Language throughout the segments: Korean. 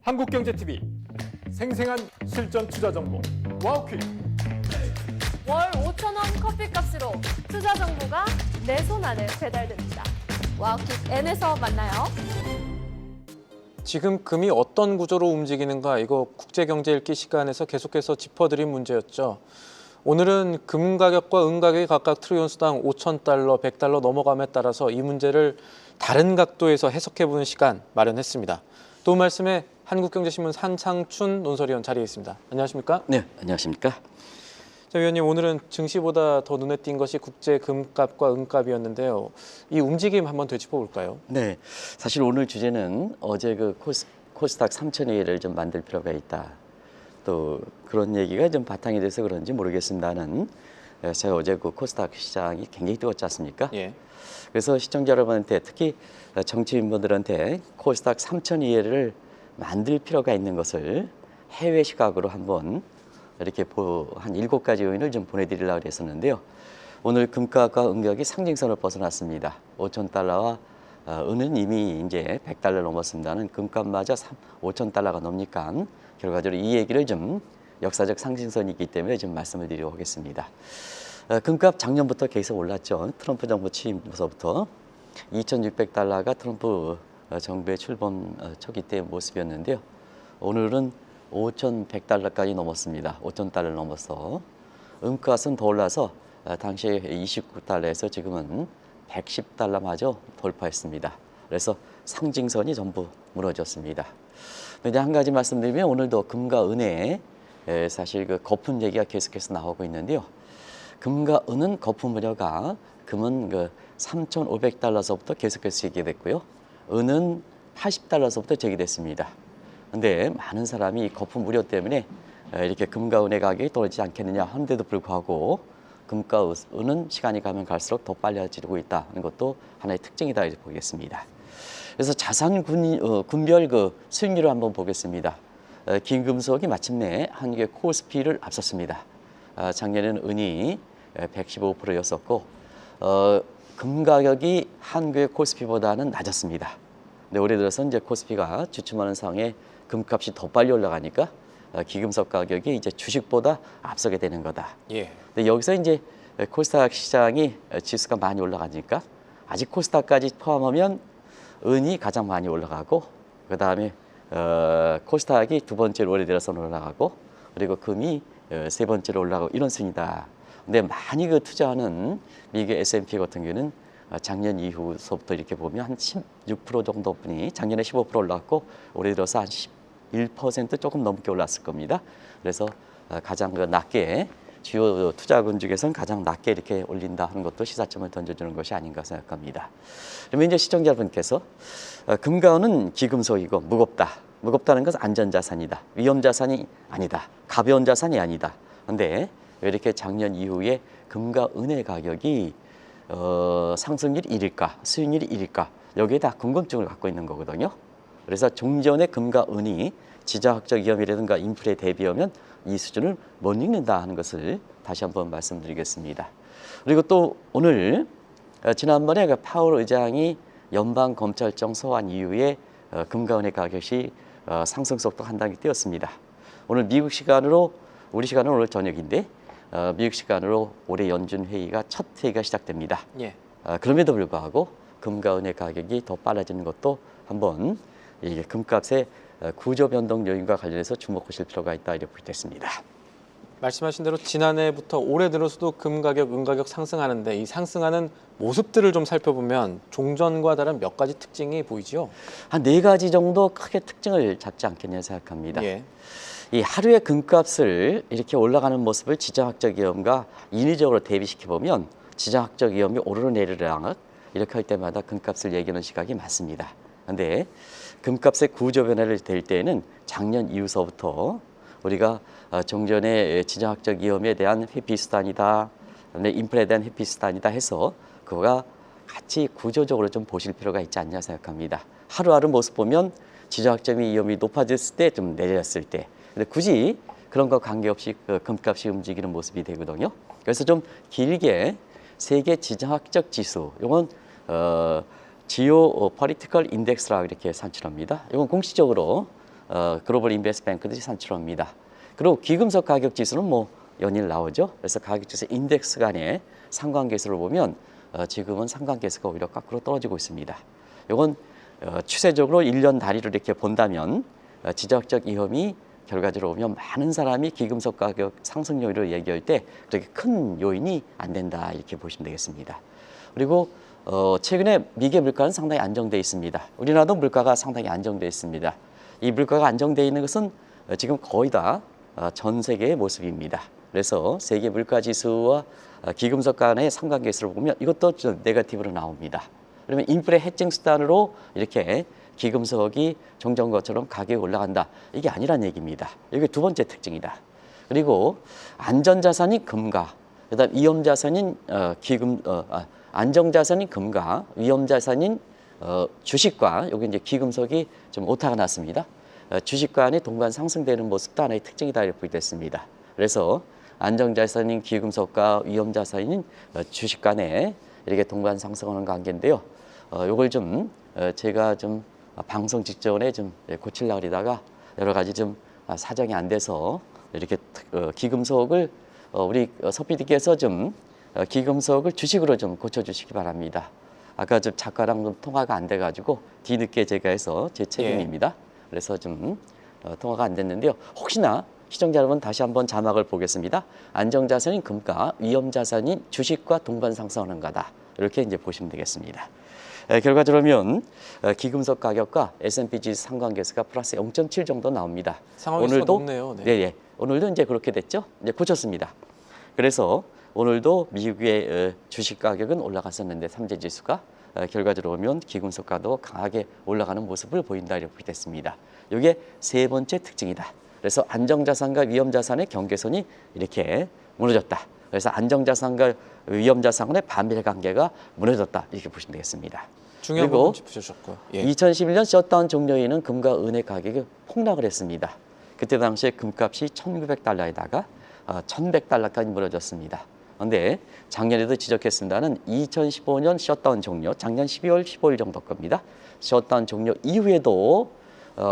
한국경제TV 생생한 실전 투자 정보 와우퀴. 월 5,000원 커피값으로 투자 정보가 내 손 안에 배달됩니다. 와우킥 N에서 만나요. 지금 금이 어떤 구조로 움직이는가, 이거 국제경제 읽기 시간에서 계속해서 짚어드린 문제였죠. 오늘은 금 가격과 은 가격이 각각 트리온스당 5,000달러, 100달러 넘어감에 따라서 이 문제를 다른 각도에서 해석해보는 시간 마련했습니다. 도움 말씀에 한국경제신문 한상춘 논설위원 자리에 있습니다. 안녕하십니까? 네, 안녕하십니까? 자, 위원님, 오늘은 증시보다 더 눈에 띈 것이 국제 금값과 은값이었는데요. 이 움직임 한번 되짚어볼까요? 네, 사실 오늘 주제는 어제 그 코스닥 3,000회를 좀 만들 필요가 있다. 또 그런 얘기가 좀 바탕이 돼서 그런지 모르겠습니다는 제가 어제 그 코스닥 시장이 굉장히 뜨겁지 않습니까? 예. 그래서 시청자 여러분한테 특히 정치인분들한테 코스닥 3,000회를 만들 필요가 있는 것을 해외 시각으로 한번 이렇게 한 7가지 요인을 좀 보내드리려고 했었는데요. 오늘 금가격과 은가격이 상징선을 벗어났습니다. 5,000달러와 은은 이미 이제 100달러 넘었습니다는 금값마저 5,000달러가 넘니까 결과적으로 이 얘기를 좀 역사적 상징선이기 때문에 좀 말씀을 드리려고 하겠습니다. 금값 작년부터 계속 올랐죠. 트럼프 정부 취임서부터 2,600달러가 트럼프 정부의 출범 초기 때 모습이었는데요. 오늘은 5,100달러까지 넘었습니다. 5,000달러를 넘어서 은값은 더 올라서 당시에 29달러에서 지금은 110달러마저 돌파했습니다. 그래서 상징선이 전부 무너졌습니다. 근데 한 가지 말씀드리면 오늘도 금과 은에 사실 그 거품 얘기가 계속해서 나오고 있는데요. 금과 은은 거품 우려가 금은 그 3,500달러서부터 계속해서 얘기됐고요. 은은 80달러서부터 제기됐습니다. 근데 많은 사람이 이 거품 우려 때문에 이렇게 금과 은의 가격이 떨어지지 않겠느냐 하는데도 불구하고 금과 은은 시간이 가면 갈수록 더 빨라지고 있다는 것도 하나의 특징이다 이렇게 보겠습니다. 그래서 자산 군별 그 수익률을 한번 보겠습니다. 긴금속이 마침내 한국의 코스피를 앞섰습니다. 작년에는 은이 115%였었고 금 가격이 한국의 코스피보다는 낮았습니다. 근데 올해 들어서 이제 코스피가 주춤하는 상황에 금값이 더 빨리 올라가니까 기금속 가격이 이제 주식보다 앞서게 되는 거다. 예. 근데 여기서 이제 코스닥 시장이 지수가 많이 올라가니까 아직 코스닥까지 포함하면 은이 가장 많이 올라가고 그 다음에 코스닥이 두 번째로 올해 들어서 올라가고 그리고 금이 세 번째로 올라가고 이런 순이다. 근데 많이 그 투자하는 미국 S&P 같은 경우는 작년 이후서부터 이렇게 보면 한 16% 정도뿐이 작년에 15% 올랐고 올해 들어서 한 11% 조금 넘게 올랐을 겁니다. 그래서 가장 그 낮게 주요 투자군 중에서는 가장 낮게 이렇게 올린다 하는 것도 시사점을 던져주는 것이 아닌가 생각합니다. 그러면 이제 시청자 여러분께서 금과 은은 기금속이고 무겁다. 무겁다는 것은 안전자산이다. 위험자산이 아니다. 가벼운 자산이 아니다. 그런데 왜 이렇게 작년 이후에 금과 은의 가격이 상승률이 1일까 수익률이 1일까 여기에 다 궁금증을 갖고 있는 거거든요. 그래서 종전의 금과 은이 지정학적 위험이라든가 인플레에 대비하면 이 수준을 못 읽는다 하는 것을 다시 한번 말씀드리겠습니다. 그리고 또 오늘 지난번에 그 파월 의장이 연방검찰청 소환 이후에 금과 은의 가격이 상승 속도 한 단계 뛰었습니다. 오늘 미국 시간으로 우리 시간은 오늘 저녁인데 미국 시간으로 올해 연준 회의가 첫 회의가 시작됩니다. 예. 그럼에도 불구하고 금과 은의 가격이 더 빨라지는 것도 한번 이게 금값의 구조 변동 요인과 관련해서 주목하실 필요가 있다 이렇게 보겠습니다. 말씀하신 대로 지난해부터 올해 들어서도 금 가격, 은 가격 상승하는데 이 상승하는 모습들을 좀 살펴보면 종전과 다른 몇 가지 특징이 보이죠? 한 4가지 정도 크게 특징을 잡지 않겠냐 생각합니다. 예. 이 하루의 금값을 이렇게 올라가는 모습을 지정학적 위험과 인위적으로 대비시켜 보면 지정학적 위험이 오르내리락 이렇게 할 때마다 금값을 얘기하는 시각이 많습니다. 그런데 금값의 구조 변화를 될 때에는 작년 이후서부터 우리가 종전의 지정학적 위험에 대한 회피 수단이다, 인플레에 대한 회피 수단이다 해서 그거가 같이 구조적으로 좀 보실 필요가 있지 않냐 생각합니다. 하루하루 모습 보면 지정학적 위험이 높아졌을 때 좀 내렸을 때 근데 굳이 그런 거 관계없이 그 금값이 움직이는 모습이 되거든요. 그래서 좀 길게 세계 지정학적 지수, 이건 지오 폴리티컬 인덱스라고 이렇게 산출합니다. 이건 공식적으로 글로벌 인베스트뱅크들이 산출합니다. 그리고 귀금속 가격 지수는 뭐 연일 나오죠. 그래서 가격 지수 인덱스 간의 상관계수를 보면 지금은 상관계수가 오히려 거꾸로 떨어지고 있습니다. 이건 추세적으로 1년 단위로 이렇게 본다면 지정학적 위험이 결과적으로 보면 많은 사람이 귀금속 가격 상승 요인을 얘기할 때 그렇게 큰 요인이 안 된다 이렇게 보시면 되겠습니다. 그리고 최근에 미개 물가는 상당히 안정돼 있습니다. 우리나라도 물가가 상당히 안정돼 있습니다. 이 물가가 안정돼 있는 것은 지금 거의 다 전 세계의 모습입니다. 그래서 세계 물가 지수와 귀금속 간의 상관계수를 보면 이것도 좀 네거티브로 나옵니다. 그러면 인플레 해칭 수단으로 이렇게 귀금속이 종전 것처럼 가격이 올라간다. 이게 아니란 얘기입니다. 이게 두 번째 특징이다. 그리고 안전자산인 금과 그다음 위험자산인 안정자산인 금과 위험자산인 주식과 여기 이제 귀금속이 좀 오타가 났습니다. 주식 간의 동반 상승되는 모습도 하나의 특징이다 이렇게 보겠습니다. 그래서 안정자산인 귀금속과 위험자산인 주식 간에 이렇게 동반 상승하는 관계인데요. 이걸 좀 제가 좀 방송 직전에 좀 고치려고 하다가 여러 가지 좀 사정이 안 돼서 이렇게 귀금속을 우리 서 PD께서 좀 귀금속을 주식으로 좀 고쳐주시기 바랍니다. 아까 좀 작가랑 좀 통화가 안 돼가지고 뒤늦게 제가 해서 제 책임입니다. 그래서 좀 통화가 안 됐는데요. 혹시나 시청자 여러분 다시 한번 자막을 보겠습니다. 안정자산인 금가, 위험자산인 주식과 동반 상승하는 거다. 이렇게 이제 보시면 되겠습니다. 결과적으로 귀금속 가격과 S&P 지수 상관계수가 플러스 0.7 정도 나옵니다. 상황이 높네요. 네. 네, 오늘도 이제 그렇게 됐죠. 이제 고쳤습니다. 그래서 오늘도 미국의 주식 가격은 올라갔었는데 삼재 지수가 결과적으로 보면 귀금속가도 강하게 올라가는 모습을 보인다 이렇게 됐습니다. 이게 세 번째 특징이다. 그래서 안정자산과 위험자산의 경계선이 이렇게 무너졌다. 그래서 안정자산과 위험자산의 반비례 관계가 무너졌다 이렇게 보시면 되겠습니다. 중요한 부분 짚으셨고요. 2011년 셧다운 종료에는 금과 은의 가격이 폭락을 했습니다. 그때 당시에 금값이 1,900달러에다가 1,100달러까지 무너졌습니다. 그런데 작년에도 지적했습니다는 2015년 셧다운 종료, 작년 12월 15일 정도 겁니다. 셧다운 종료 이후에도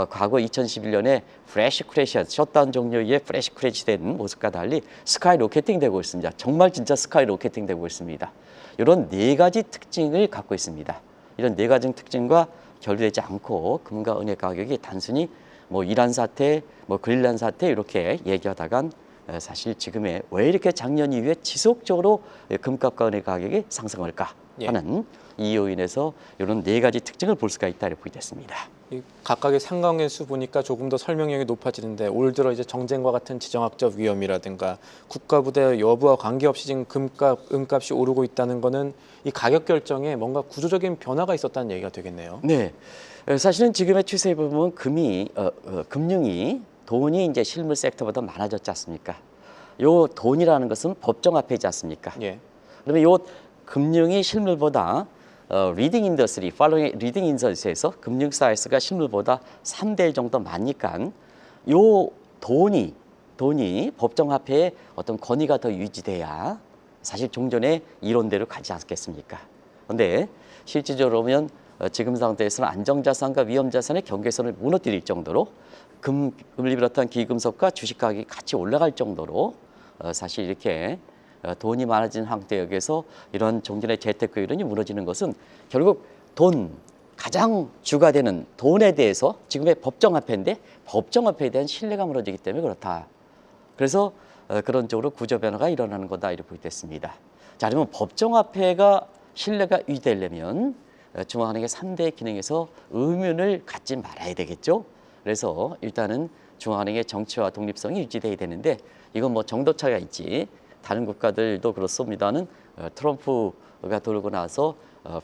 과거 2011년에 프레시 크래시, 셧다운 종료 이후에 프레시 크래시 된 모습과 달리 스카이 로켓팅 되고 있습니다. 정말 진짜 스카이 로켓팅 되고 있습니다. 이런 네 가지 특징을 갖고 있습니다. 이런 네 가지 특징과 결부되지 않고 금과 은의 가격이 단순히 뭐 이란 사태, 뭐 그린란드 사태 이렇게 얘기하다간 사실 지금의 왜 이렇게 작년 이후에 지속적으로 금값과 은의 가격이 상승할까 하는 이 요인에서 이런 네 가지 특징을 볼 수가 있다 이렇게 보겠습니다. 이 각각의 상관계수 보니까 조금 더 설명력이 높아지는데 올 들어 이제 정쟁과 같은 지정학적 위험이라든가 국가 부대 여부와 관계없이 지금 금값, 은값이 오르고 있다는 거는 이 가격 결정에 뭔가 구조적인 변화가 있었다는 얘기가 되겠네요. 네, 사실은 지금의 추세에 보면 금융이 돈이 이제 실물 섹터보다 많아졌지 않습니까? 요 돈이라는 것은 법정화폐이지 않습니까? 예. 그러면 요 금융이 실물보다 리딩 인더스트리, 팔로잉 리딩 인더스트리에서 금융 사이즈가 실물보다 3대 1 정도 많으니까 요 돈이 법정화폐에 어떤 권위가 더 유지돼야 사실 종전의 이론대로 가지 않겠습니까? 그런데 실질적으로 보면 지금 상태에서는 안정자산과 위험자산의 경계선을 무너뜨릴 정도로 금을 비롯한 귀금속과 주식 가격이 같이 올라갈 정도로 사실 이렇게 돈이 많아진 상태에서 이런 종전의 재테크 이론이 무너지는 것은 결국 가장 주가 되는 돈에 대해서 지금의 법정화폐인데 법정화폐에 대한 신뢰가 무너지기 때문에 그렇다. 그래서 그런 쪽으로 구조 변화가 일어나는 거다 이렇게 보겠습니다. 자, 그러면 법정화폐가 신뢰가 유지되려면 중앙은행의 3대 기능에서 의문을 갖지 말아야 되겠죠. 그래서 일단은 중앙은행의 정치와 독립성이 유지돼야 되는데 이건 뭐 정도 차이가 있지. 다른 국가들도 그렇습니다는 트럼프가 돌고 나서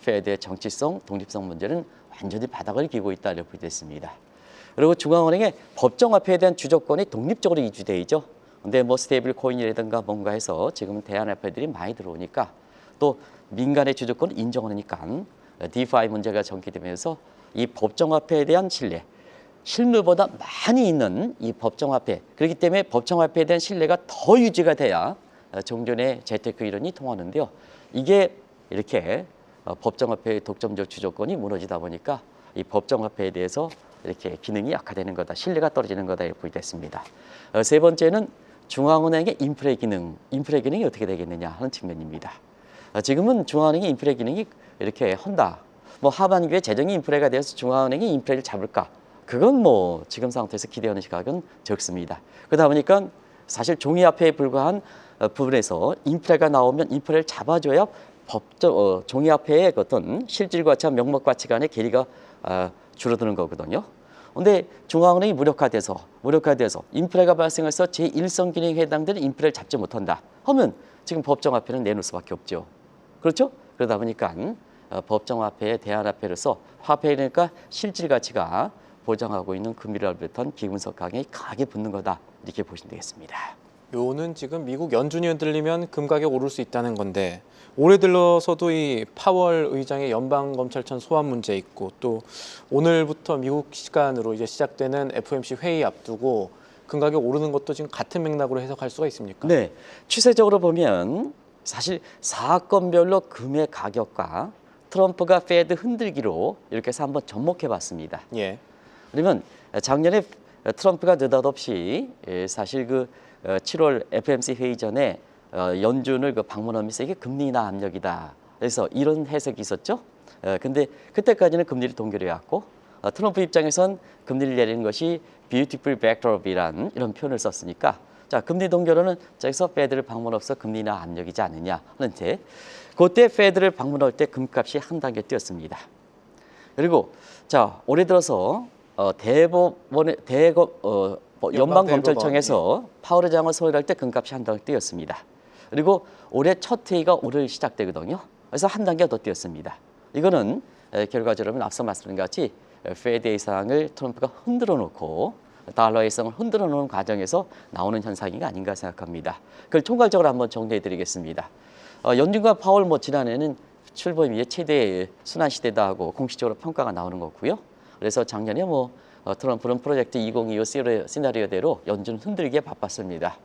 페드의 정치성, 독립성 문제는 완전히 바닥을 기고 있다 이렇게 됐습니다. 그리고 중앙은행의 법정화폐에 대한 주도권이 독립적으로 유지되죠. 근데 뭐 스테이블 코인이라든가 뭔가 해서 지금 대안화폐들이 많이 들어오니까 또 민간의 주도권을 인정하니까 DeFi 문제가 전개되면서 이 법정화폐에 대한 신뢰, 실물보다 많이 있는 이 법정화폐, 그렇기 때문에 법정화폐에 대한 신뢰가 더 유지가 돼야 종전의 재테크 이론이 통하는데요. 이게 이렇게 법정화폐의 독점적 주도권이 무너지다 보니까 이 법정화폐에 대해서 이렇게 기능이 약화되는 거다, 신뢰가 떨어지는 거다 이렇게 보이겠습니다. 세 번째는 중앙은행의 인플레 기능이 어떻게 되겠느냐 하는 측면입니다. 지금은 중앙은행의 인플레 기능이 이렇게 한다. 뭐 하반기에 재정이 인플레가 되어서 중앙은행이 인플레를 잡을까? 그건 뭐 지금 상태에서 기대하는 시각은 적습니다. 그러다 보니까 사실 종이화폐에 불과한 부분에서 인플레가 나오면 인플레를 잡아줘야 종이화폐의 어떤 실질 가치와 명목 가치 간의 괴리가 줄어드는 거거든요. 근데 중앙은행이 무력화돼서 인플레가 발생해서 제1성 기능에 해당되는 인플레를 잡지 못한다 하면 지금 법정화폐는 내놓을 수밖에 없죠. 그렇죠? 그러다 보니까 법정화폐의 대안화폐로서 화폐니까 실질 가치가 보장하고 있는 금리를 비롯한 비분석 강이 강하게 붙는 거다 이렇게 보시면 되겠습니다. 요는 지금 미국 연준이 흔들리면 금 가격 오를 수 있다는 건데 올해 들러서도 이 파월 의장의 연방검찰청 소환 문제 있고 또 오늘부터 미국 시간으로 이제 시작되는 FOMC 회의 앞두고 금 가격 오르는 것도 지금 같은 맥락으로 해석할 수가 있습니까? 네, 추세적으로 보면 사실 사건별로 금의 가격과 트럼프가 페드 흔들기로 이렇게 해서 한번 접목해봤습니다. 예. 그러면 작년에 트럼프가 느닷없이 사실 그 7월 FOMC 회의 전에 연준을 방문하면서 이게 금리 인하 압력이다. 그래서 이런 해석이 있었죠. 근데 그때까지는 금리를 동결해왔고 트럼프 입장에선 금리를 내리는 것이 beautiful backdrop이란 이런 표현을 썼으니까 자 금리 동결은 저기서 페드를 방문해서 금리 인하 압력이지 않느냐 하는데 그때 페드를 방문할 때 금값이 한 단계 뛰었습니다. 그리고 자 올해 들어서 연방검찰청에서 파월 의장을 소환할 때 금값이 한 단계 뛰었습니다. 그리고 올해 첫 회의가 오늘 시작되거든요. 그래서 한 단계 더 뛰었습니다. 이거는 결과적으로 앞서 말씀드린 것 같이 페드 예상을 트럼프가 흔들어 놓고 달러 예상을 흔들어 놓은 과정에서 나오는 현상이 아닌가 생각합니다. 그걸 총괄적으로 한번 정리해 드리겠습니다. 연준과 파월 지난해는 출범이 최대 순환 시대다 하고 공식적으로 평가가 나오는 거고요. 그래서 작년에 트럼프는 프로젝트 2025 시나리오대로 연준 흔들기에 바빴습니다.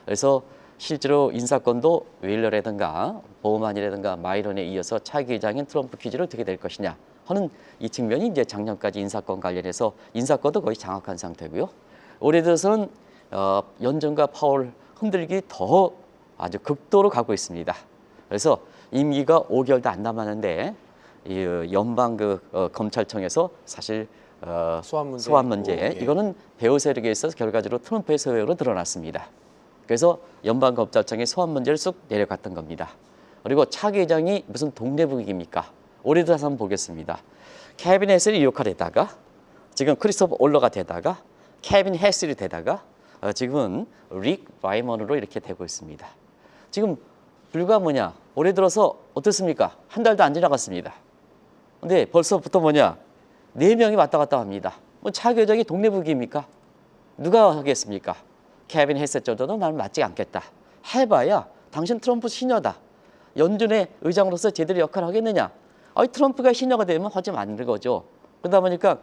그래서 실제로 인사권도 웨일러라든가 보우만이라든가 마이런에 이어서 차기 의장인 트럼프 퀴즈를 어떻게 될 것이냐 하는 이 측면이 이제 작년까지 인사권 관련해서 인사권도 거의 장악한 상태고요. 올해 들어서는 연준과 파월 흔들기 더 아주 극도로 가고 있습니다. 그래서 임기가 5개월도 안 남았는데 이 연방 검찰청에서 사실 소환 문제 이거는 배후 세력에 있어서 결과적으로 트럼프의 소유로 드러났습니다. 그래서 연방검찰청의 소환 문제를 쑥 내려갔던 겁니다. 그리고 차기 의장이 무슨 동네북입니까? 올해 들어서 한번 보겠습니다. 케빈 해슬이 역할에다가 지금 크리스토퍼 올러가 되다가 케빈 해슬이 되다가 지금은 릭 바이먼으로 이렇게 되고 있습니다. 지금 불과 올해 들어서 어떻습니까? 한 달도 안 지나갔습니다. 근데 벌써부터 4명이 왔다 갔다 합니다. 차기 의장이 동네북입니까? 누가 하겠습니까? 케빈 해슬 정도는 나는 맞지 않겠다. 해봐야 당신 트럼프 시녀다. 연준의 의장으로서 제대로 역할을 하겠느냐? 트럼프가 시녀가 되면 하지 않는 거죠. 그러다 보니까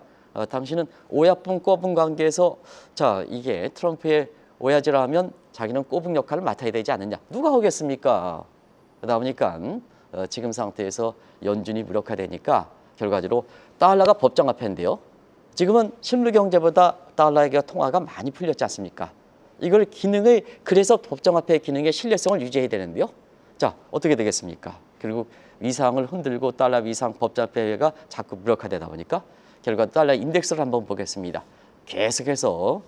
당신은 오야분 꼬분 관계에서 자 이게 트럼프의 오야지라 하면 자기는 꼬분 역할을 맡아야 되지 않느냐? 누가 하겠습니까? 그러다 보니까 지금 상태에서 연준이 무력화되니까 결과적으로 달러가 법정화폐인데요. 지금은 실물 경제보다 달러의 통화가 많이 풀렸지 않습니까? 이걸 그래서 법정화폐의 기능의 신뢰성을 유지해야 되는데요. 자, 어떻게 되겠습니까? 결국 위상을 흔들고 달러 위상 법정화폐가 자꾸 무력화되다 보니까 결과 달러 인덱스를 한번 보겠습니다. 계속해서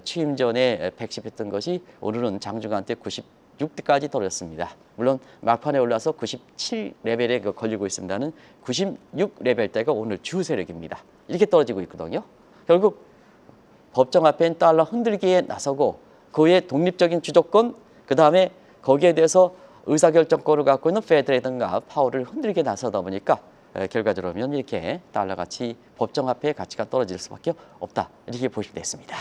취임 전에 110했던 것이 오늘은 장중간 때 96대까지 떨어졌습니다. 물론 막판에 올라서 97레벨에 걸리고 있습니다는 96레벨대가 오늘 주 세력입니다. 이렇게 떨어지고 있거든요. 결국 법정화폐인 달러 흔들기에 나서고 그의 독립적인 주도권, 그 다음에 거기에 대해서 의사결정권을 갖고 있는 페드라든가 파월을 흔들게 나서다 보니까 결과적으로 보면 이렇게 달러 가치, 법정화폐의 가치가 떨어질 수밖에 없다. 이렇게 보시면 됐습니다.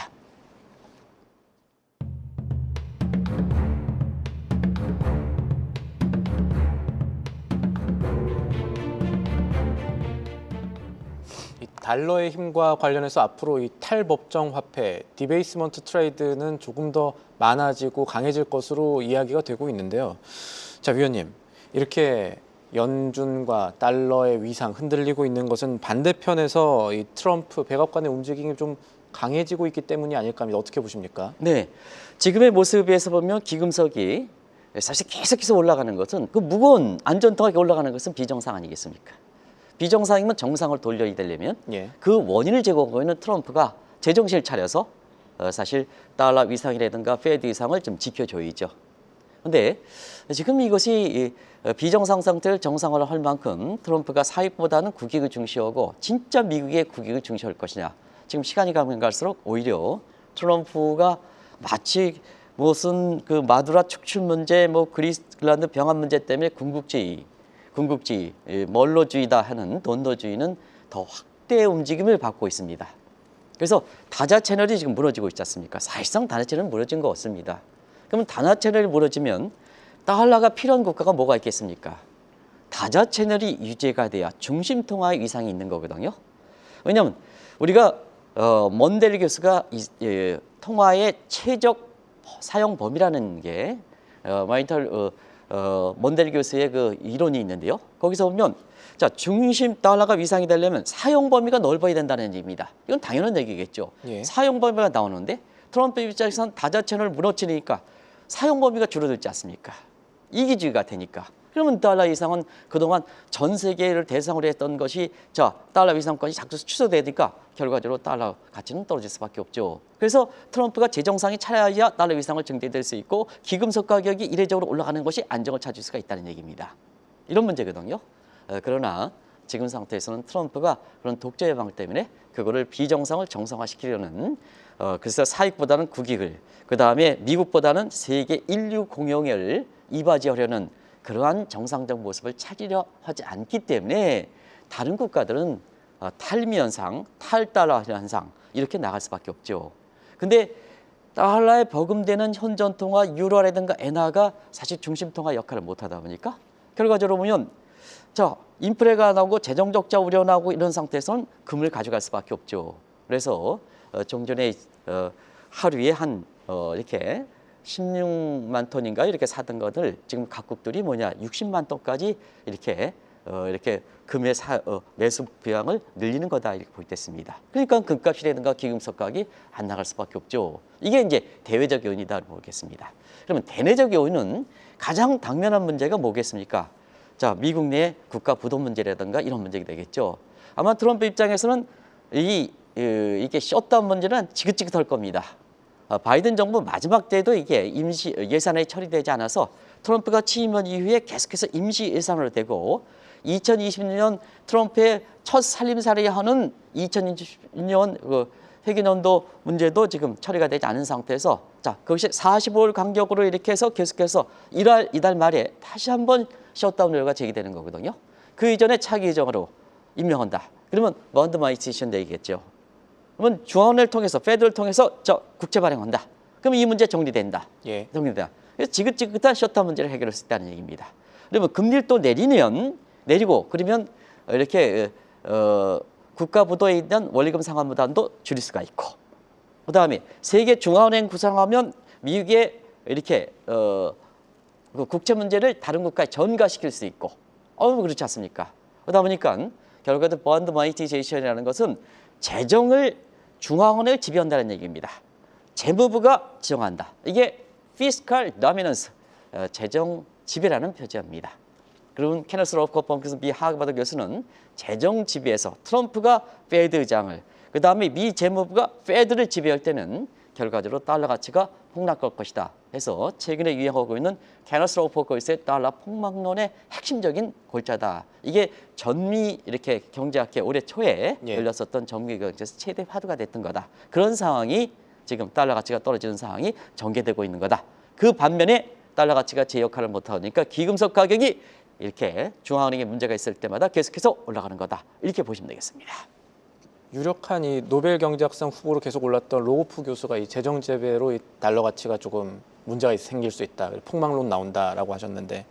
이 달러의 힘과 관련해서 앞으로 이 탈법정 화폐, 디베이스먼트 트레이드는 조금 더 많아지고 강해질 것으로 이야기가 되고 있는데요. 자, 위원님, 이렇게 연준과 달러의 위상 흔들리고 있는 것은 반대편에서 이 트럼프 백악관의 움직임이 좀 강해지고 있기 때문이 아닐까 합니다. 어떻게 보십니까? 네, 지금의 모습에서 보면 기금속이 사실 계속해서 올라가는 것은 그 무거운 안전통하게 올라가는 것은 비정상 아니겠습니까? 비정상이면 정상을 돌려야 되려면 예. 그 원인을 제공하고 있는 트럼프가 제정신을 차려서 사실 달러 위상이라든가 페드 위상을 좀 지켜줘야죠. 그런데 지금 이것이 비정상 상태를 정상화를 할 만큼 트럼프가 사익보다는 국익을 중시하고 진짜 미국의 국익을 중시할 것이냐. 지금 시간이 가면 갈수록 오히려 트럼프가 마치 무슨 그 마두라 축출 문제, 뭐 그리스란드 병합 문제 때문에 궁극주의, 멀로주의다 하는 돈노주의는 더 확대의 움직임을 받고 있습니다. 그래서 다자 채널이 지금 무너지고 있지 않습니까? 사실상 다자 채널은 무너진 거 없습니다. 그러면 다자 채널이 무너지면 달러가 필요한 국가가 뭐가 있겠습니까? 다자 채널이 유지가 돼야 중심 통화의 위상이 있는 거거든요. 왜냐하면 우리가 먼델 교수가 통화의 최적 사용 범위라는 게 먼델 교수의 그 이론이 있는데요. 거기서 보면 자, 중심 달러가 위상이 되려면 사용 범위가 넓어야 된다는 얘기입니다. 이건 당연한 얘기겠죠. 예. 사용 범위가 나오는데 트럼프 입장에서는 다자 채널 무너지니까 사용 범위가 줄어들지 않습니까? 이기주의가 되니까. 그러면 달러 이상은 그동안 전 세계를 대상으로 했던 것이 자, 달러 이상권이 자꾸 취소되니까 결과적으로 달러 가치는 떨어질 수밖에 없죠. 그래서 트럼프가 재정상이 차려야 달러 이상을 증대될 수 있고 기금속 가격이 이례적으로 올라가는 것이 안정을 찾을 수가 있다는 얘기입니다. 이런 문제거든요. 그러나 지금 상태에서는 트럼프가 그런 독재 예방 때문에 그거를 비정상을 정상화시키려는 그래서 사익보다는 국익을 그다음에 미국보다는 세계 인류 공용을 이바지하려는 그러한 정상적 모습을 찾으려 하지 않기 때문에 다른 국가들은 탈미 현상, 탈달러 현상 이렇게 나갈 수밖에 없죠. 근데 달러에 버금되는 현존통화 유로라든가 엔화가 사실 중심통화 역할을 못하다 보니까 결과적으로 보면 자, 인플레가 나오고 재정 적자 우려 나오고 이런 상태에서는 금을 가져갈 수밖에 없죠. 그래서 좀 전에 하루에 한 이렇게 16만 톤인가 이렇게 사던 것을 지금 각국들이 뭐냐 60만 톤까지 이렇게 금의 매수 비용을 늘리는 거다 이렇게 보겠습니다. 그러니까 금값이라든가 기금속 가격이 안 나갈 수밖에 없죠. 이게 이제 대외적 요인이다 보겠습니다. 그러면 대내적 요인은 가장 당면한 문제가 뭐겠습니까? 자, 미국 내 국가 부동 문제라든가 이런 문제가 되겠죠. 아마 트럼프 입장에서는 이게 셧다운 문제는 지긋지긋할 겁니다. 바이든 정부 마지막 때도 이게 임시 예산이 처리되지 않아서 트럼프가 취임한 이후에 계속해서 임시 예산으로 되고 2020년 트럼프의 첫 살림살이 하는 2020년 그 회계연도 문제도 지금 처리가 되지 않은 상태에서 자, 그것이 45일 간격으로 이렇게 해서 계속해서 이달 말에 다시 한번 셧다운 우려가 제기되는 거거든요. 그 이전에 차기 예정으로 임명한다. 그러면 런드마이티션 되겠죠. 그러면 중앙은행을 통해서 페드를 통해서 국채 발행한다. 그러면 이 문제 정리된다. 예. 정리된다. 그래서 지긋지긋한 셧다운 문제를 해결할 수 있다는 얘기입니다. 그러면 금리를 또 내리고 그러면 이렇게 국가 부도에 있는 원리금 상환 부담도 줄일 수가 있고 그다음에 세계 중앙은행 구성하면 미국의 이렇게 그 국채 문제를 다른 국가에 전가시킬 수 있고 그렇지 않습니까? 그러다 보니까 결과도 본드 마니티제이션이라는 것은 재정을 중앙은행을 지배한다는 얘기입니다. 재무부가 지정한다. 이게 피스칼 도미넌스 재정 지배라는 표제입니다. 그러면 케너스 로커펑크스 미 하버드 교수는 재정 지배에서 트럼프가 페드 의장을 그다음에 미 재무부가 페드를 지배할 때는 결과적으로 달러 가치가 폭락할 것이다 해서 최근에 유행하고 있는 케너스 로커펑크스의 달러 폭락론의 핵심적인 골자다. 이게 전미 이렇게 경제학회 올해 초에 열렸었던 전미 경제에서 최대 화두가 됐던 거다. 그런 상황이 지금 달러 가치가 떨어지는 상황이 전개되고 있는 거다. 그 반면에 달러 가치가 제 역할을 못하니까 기금속 가격이 이렇게 중앙은행에 문제가 있을 때마다 계속해서 올라가는 거다. 이렇게 보시면 되겠습니다. 유력한 이 노벨 경제학상 후보로 계속 올랐던 로우프 교수가 이 재정 재배로 이 달러 가치가 조금 문제가 생길 수 있다. 폭망론 나온다라고 하셨는데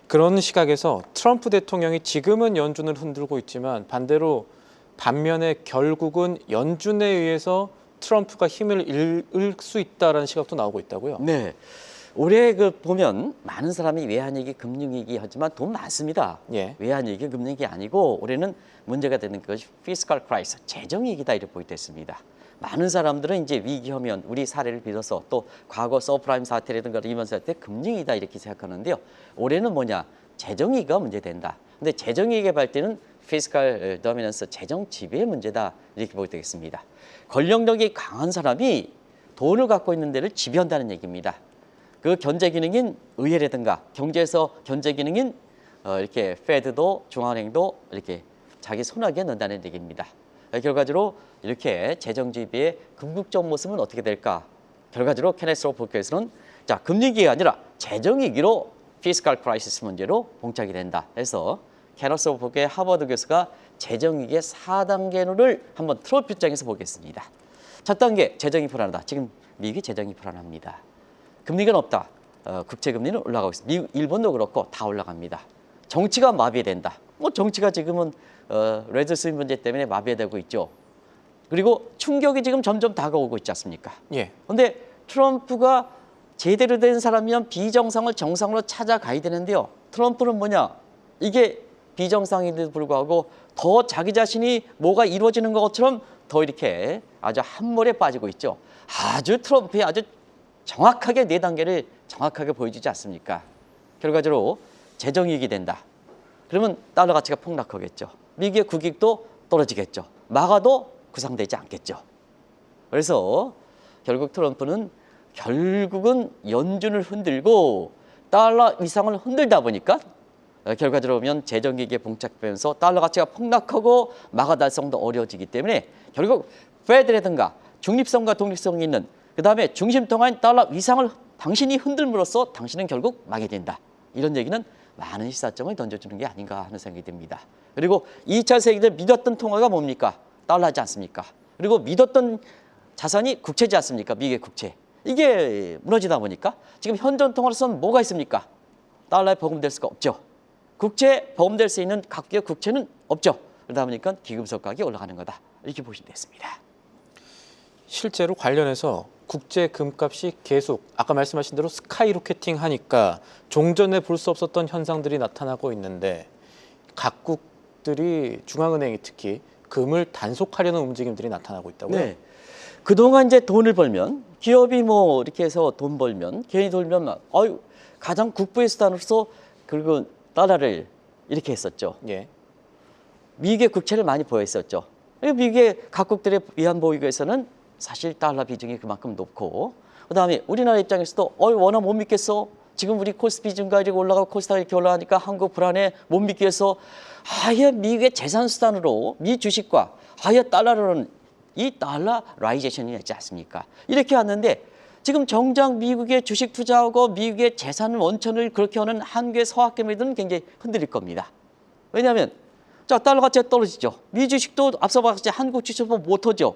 그런 시각에서 트럼프 대통령이 지금은 연준을 흔들고 있지만 반면에 결국은 연준에 의해서 트럼프가 힘을 잃을 수 있다라는 시각도 나오고 있다고요. 네. 올해 그 보면 많은 사람이 외환위기, 금융위기 하지만 돈 많습니다. 예. 외환위기, 금융위기 아니고 올해는 문제가 되는 것이 피스컬 크라이시스, 재정위기다 이렇게 보이됐습니다. 많은 사람들은 이제 위기하면 우리 사례를 빌어서 또 과거 서프라임 사태라든가 리먼 사태 금융위기다 이렇게 생각하는데요. 올해는 뭐냐? 재정위기가 문제된다. 근데 재정위기가 발 때는 피스컬 도미넌스, 재정 지배의 문제다 이렇게 보게 되겠습니다. 권력력이 강한 사람이 돈을 갖고 있는 데를 지배한다는 얘기입니다. 그 견제 기능인 의회라든가 경제에서 견제 기능인 이렇게 페드도 중앙은행도 이렇게 자기 손아귀에 넣는다는 얘기입니다. 결과적으로 이렇게 재정 지배의 궁극적 모습은 어떻게 될까? 결과적으로 케네스 로프께서는 자, 금리위기가 아니라 재정위기로 피스컬 크라이시스 문제로 봉착이 된다. 해서 케네스 로프의 하버드 교수가 재정위기의 4단계를 한번 트럼프 입장에서 보겠습니다. 첫 단계, 재정이 불안하다. 지금 미국이 재정이 불안합니다. 금리가 높다. 국채금리는 올라가고 있습니다. 미국, 일본도 그렇고 다 올라갑니다. 정치가 마비된다. 뭐 정치가 지금은 레드 스윈 문제 때문에 마비되고 있죠. 그리고 충격이 지금 점점 다가오고 있지 않습니까? 예. 그런데 트럼프가 제대로 된 사람이면 비정상을 정상으로 찾아가야 되는데요. 트럼프는 뭐냐? 이게 비정상인데도 불구하고 더 자기 자신이 뭐가 이루어지는 것처럼 더 이렇게 아주 함몰에 빠지고 있죠. 아주 트럼프의 아주 정확하게 4단계를 정확하게 보여주지 않습니까? 결과적으로 재정위기 된다. 그러면 달러 가치가 폭락하겠죠. 미국의 국익도 떨어지겠죠. 막아도 구상되지 않겠죠. 그래서 결국 트럼프는 결국은 연준을 흔들고 달러 위상을 흔들다 보니까 결과적으로 보면 재정위기에 봉착되면서 달러 가치가 폭락하고 막아 달성도 어려워지기 때문에 결국 페드라든가 중립성과 독립성이 있는 그 다음에 중심통화인 달러 위상을 당신이 흔들므로써 당신은 결국 망해 된다. 이런 얘기는 많은 시사점을 던져주는 게 아닌가 하는 생각이 듭니다. 그리고 2차 세계대 믿었던 통화가 뭡니까? 달러지 않습니까? 그리고 믿었던 자산이 국채지 않습니까? 미국의 국채. 이게 무너지다 보니까 지금 현존 통화로서는 뭐가 있습니까? 달러에 버금될 수가 없죠. 국채에 버금될 수 있는 각국의 국채는 없죠. 그러다 보니까 기금속 가격이 올라가는 거다. 이렇게 보시면 됐습니다. 실제로 관련해서 국제 금값이 계속 아까 말씀하신 대로 스카이로켓팅 하니까 종전에 볼 수 없었던 현상들이 나타나고 있는데 각국들이 중앙은행이 특히 금을 단속하려는 움직임들이 나타나고 있다고요? 네. 그동안 이제 돈을 벌면 기업이 뭐 이렇게 해서 돈 벌면 개인이 돌면 가장 국부의 수단으로서 그리고 달러를 이렇게 했었죠. 예. 미국의 국채를 많이 보였었죠. 미국의 각국들의 위안 보유고에서는 사실 달러 비중이 그만큼 높고 그다음에 우리나라 입장에서도 워낙 못 믿겠어. 지금 우리 코스피 증가 이렇게 올라가고 코스닥 이렇게 올라가니까 한국 불안해 못 믿겠어. 아예 미국의 재산 수단으로 미 주식과 아예 달러로는 이 달러 라이제이션이 있지 않습니까? 이렇게 왔는데 지금 정작 미국의 주식 투자하고 미국의 재산 원천을 그렇게 하는 한국의 서학개미들은 굉장히 흔들릴 겁니다. 왜냐하면 자 달러 가치가 떨어지죠. 미 주식도 앞서 봤을 때 한국 주식도 못하죠.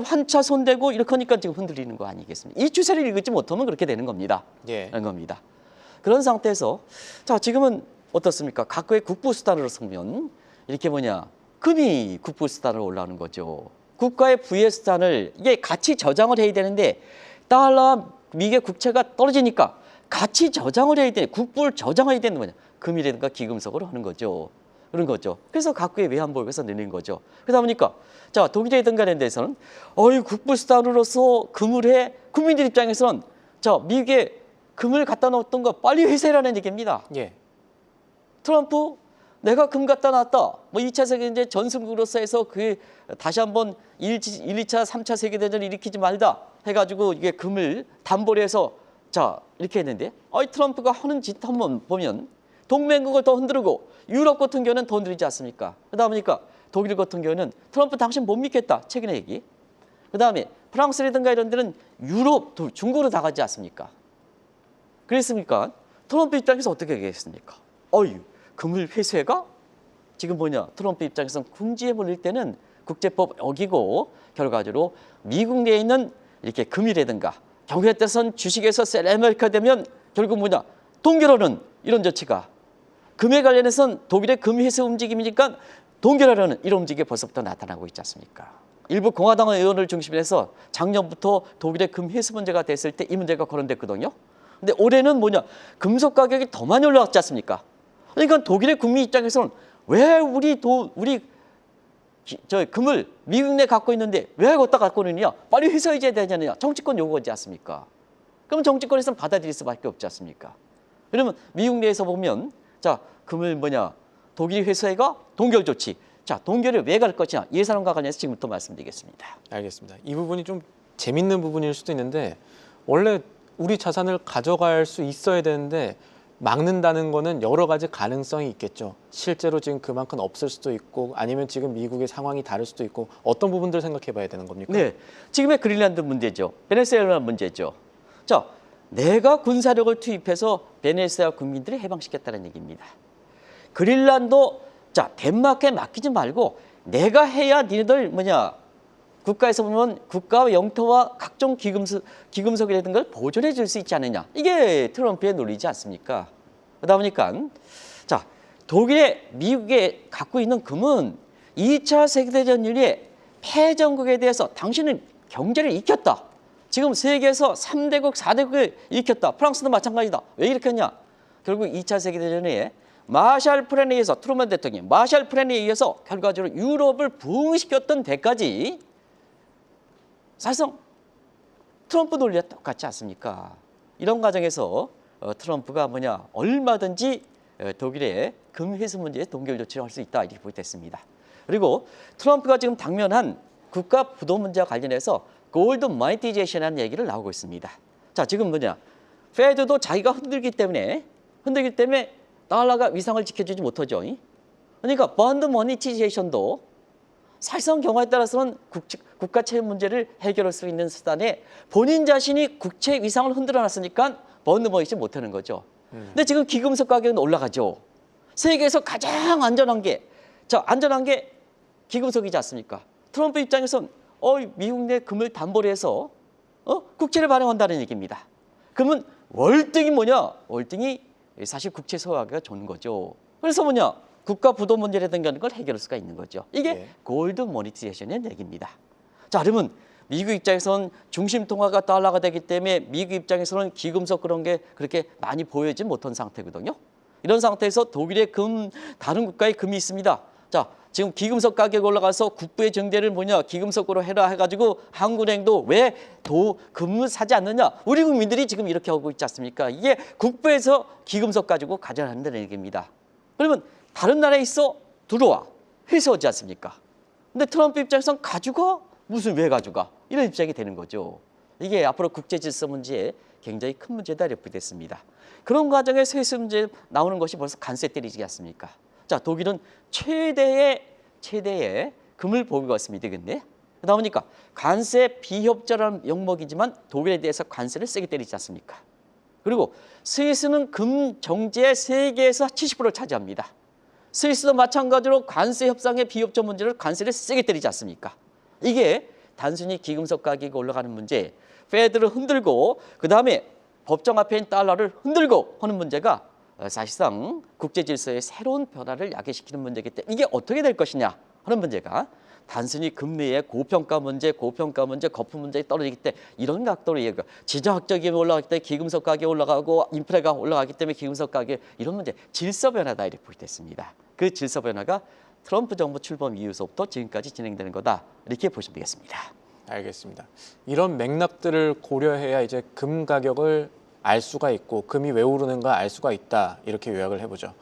환차 손대고 이렇게 하니까 지금 흔들리는 거 아니겠습니까? 이 추세를 읽지 못하면 그렇게 되는 겁니다. 예. 그런 겁니다. 그런 상태에서 자 지금은 어떻습니까? 각국의 국부 수단으로 보면 이렇게 금이 국부 수단으로 올라오는 거죠. 국가의 부의 수단을 이게 가치 저장을 해야 되는데 달러 미국의 국채가 떨어지니까 가치 저장을 해야 돼. 국부를 저장해야 되는 거냐? 금이라든가 기금속으로 하는 거죠. 그런 거죠. 그래서 각국의 외환 보유고에서 내는 거죠. 그러다 보니까 자 독일이든가 이런 데서는 국부 수단으로서 금을 해 국민들 입장에서는 자 미국에 금을 갖다 놓았던 거 빨리 회수해라는 얘기입니다. 예. 트럼프 내가 금 갖다 놨다. 뭐 2차 세계대전 전승국으로서 해서 다시 한번 1, 2차, 3차 세계대전을 일으키지 말다 해가지고 이게 금을 담보로 해서 자 이렇게 했는데 트럼프가 하는 짓 한번 보면 동맹국을 더 흔들고 유럽 같은 경우는 더 흔들리지 않습니까? 그러다 보니까 독일 같은 경우는 트럼프 당신 못 믿겠다. 최근에 얘기. 그다음에 프랑스라든가 이런 데는 유럽, 중국으로 다 가지 않습니까? 그랬습니까? 트럼프 입장에서 어떻게 얘기했습니까? 금을 회수해가? 지금 트럼프 입장에서는 궁지에 몰릴 때는 국제법 어기고 결과적으로 미국 내에 있는 이렇게 금이라든가 경우에 따라서는 주식에서 셀레메리카 되면 결국 동결하는 이런 조치가 금에 관련해서는 독일의 금 회수 움직임이니까 동결하려는 이런 움직임이 벌써부터 나타나고 있지 않습니까? 일부 공화당 의원을 중심으로 해서 작년부터 독일의 금 회수 문제가 됐을 때 이 문제가 거론됐거든요. 근데 올해는 뭐냐? 금속 가격이 더 많이 올라갔지 않습니까? 그러니까 독일의 국민 입장에서는 왜 우리 금을 미국 내 갖고 있는데 왜 갖다 갖고 있느냐? 빨리 회수해줘야 되잖아요. 정치권 요구하지 않습니까? 그럼 정치권에서는 받아들일 수밖에 없지 않습니까? 그러면 미국 내에서 보면 자, 금을 독일이 회수해가 동결 조치. 자, 동결을 왜 갈 것이냐? 예산안과 관련해서 지금부터 말씀드리겠습니다. 알겠습니다. 이 부분이 좀 재밌는 부분일 수도 있는데 원래 우리 자산을 가져갈 수 있어야 되는데 막는다는 거는 여러 가지 가능성이 있겠죠. 실제로 지금 그만큼 없을 수도 있고 아니면 지금 미국의 상황이 다를 수도 있고 어떤 부분들 생각해 봐야 되는 겁니까? 네, 지금의 그린란드 문제죠. 베네수엘라 문제죠. 자, 내가 군사력을 투입해서 베네수엘라 국민들을 해방시켰다는 얘기입니다. 그린란드, 자, 덴마크에 맡기지 말고 내가 해야 니네들 국가에서 보면 국가와 영토와 각종 기금속이라든 걸 보존해 줄 수 있지 않느냐. 이게 트럼프의 논리지 않습니까? 그러다 보니까 자, 독일의 미국에 갖고 있는 금은 2차 세계대전 이후에 패전국에 대해서 당신은 경제를 익혔다. 지금 세계에서 3대국, 4대국을 일으켰다. 프랑스도 마찬가지다. 왜 일으켰냐? 결국 2차 세계대전에 마샬 플랜에 의해서 트루먼 대통령이 마샬 플랜에 의해서 결과적으로 유럽을 부흥시켰던 데까지 사실상 트럼프 논리와 똑같지 않습니까? 이런 과정에서 트럼프가 얼마든지 독일의 금 회수 문제에 동결 조치를 할 수 있다 이렇게 보겠습니다. 그리고 트럼프가 지금 당면한 국가 부도 문제와 관련해서 골드 모니티제이션이라는 얘기를 나오고 있습니다. 자, 지금 페드도 자기가 흔들기 때문에 달러가 위상을 지켜주지 못하죠. 그러니까 본드 모니티제이션도 사실상 경우에 따라서는 국가 채무 문제를 해결할 수 있는 수단에 본인 자신이 국채 위상을 흔들어 놨으니까 본드 모니티 못하는 거죠. 근데 지금 기금속 가격은 올라가죠. 세계에서 가장 안전한 게 기금속이지 않습니까? 트럼프 입장에선 미국 내 금을 담보로 해서 국채를 발행한다는 얘기입니다. 그러면 월등히 월등히 사실 국채 소화하기가 좋은 거죠. 그래서 국가 부도 문제라든가 걸 해결할 수가 있는 거죠. 이게 골드 모니티제이션의 얘기입니다. 자, 그러면 미국 입장에서는 중심 통화가 달러가 되기 때문에 미국 입장에서는 기금속 그런 게 그렇게 많이 보여지지 못한 상태거든요. 이런 상태에서 독일의 금, 다른 국가의 금이 있습니다. 자, 지금 기금속 가격이 올라가서 국부의 정제를 기금속으로 해라 해가지고 한국은행도 왜 금을 사지 않느냐? 우리 국민들이 지금 이렇게 하고 있지 않습니까? 이게 국부에서 기금속 가지고 가져간다는 얘기입니다. 그러면 다른 나라에 있어 들어와 회수하지 않습니까? 근데 트럼프 입장에서는 가져가? 왜 가져가? 이런 입장이 되는 거죠. 이게 앞으로 국제 질서 문제에 굉장히 큰 문제다 이렇게 됐습니다. 그런 과정에서 회수 문제 나오는 것이 벌써 간세 때리지 않습니까? 자, 독일은 최대의 금을 보유하고 있습니다. 근데 그러다 보니까 관세 비협조라는 명목이지만 독일에 대해서 관세를 세게 때리지 않습니까? 그리고 스위스는 금 정제의 세계에서 70%를 차지합니다. 스위스도 마찬가지로 관세 협상의 비협조 문제를 관세를 세게 때리지 않습니까? 이게 단순히 기금속 가격이 올라가는 문제, 페드를 흔들고 그 다음에 법정 앞에 있는 달러를 흔들고 하는 문제가 사실상 국제 질서의 새로운 변화를 야기시키는 문제이기 때문에 이게 어떻게 될 것이냐 하는 문제가 단순히 금리의 고평가 문제, 거품 문제에 떨어지기 때문에 이런 각도로 얘기가 지정학적인 올라가기 때문에 기금속 가격이 올라가고 인플레가 올라가기 때문에 기금속 가격 이런 문제 질서 변화다 이렇게 보겠습니다. 그 질서 변화가 트럼프 정부 출범 이후부터 지금까지 진행되는 거다 이렇게 보시면 되겠습니다. 알겠습니다. 이런 맥락들을 고려해야 이제 금 가격을 알 수가 있고 금이 왜 오르는가 알 수가 있다 이렇게 요약을 해보죠.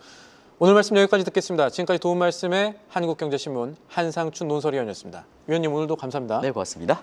오늘 말씀 여기까지 듣겠습니다. 지금까지 도움 말씀에 한국경제신문 한상춘 논설위원이었습니다. 위원님 오늘도 감사합니다. 네, 고맙습니다.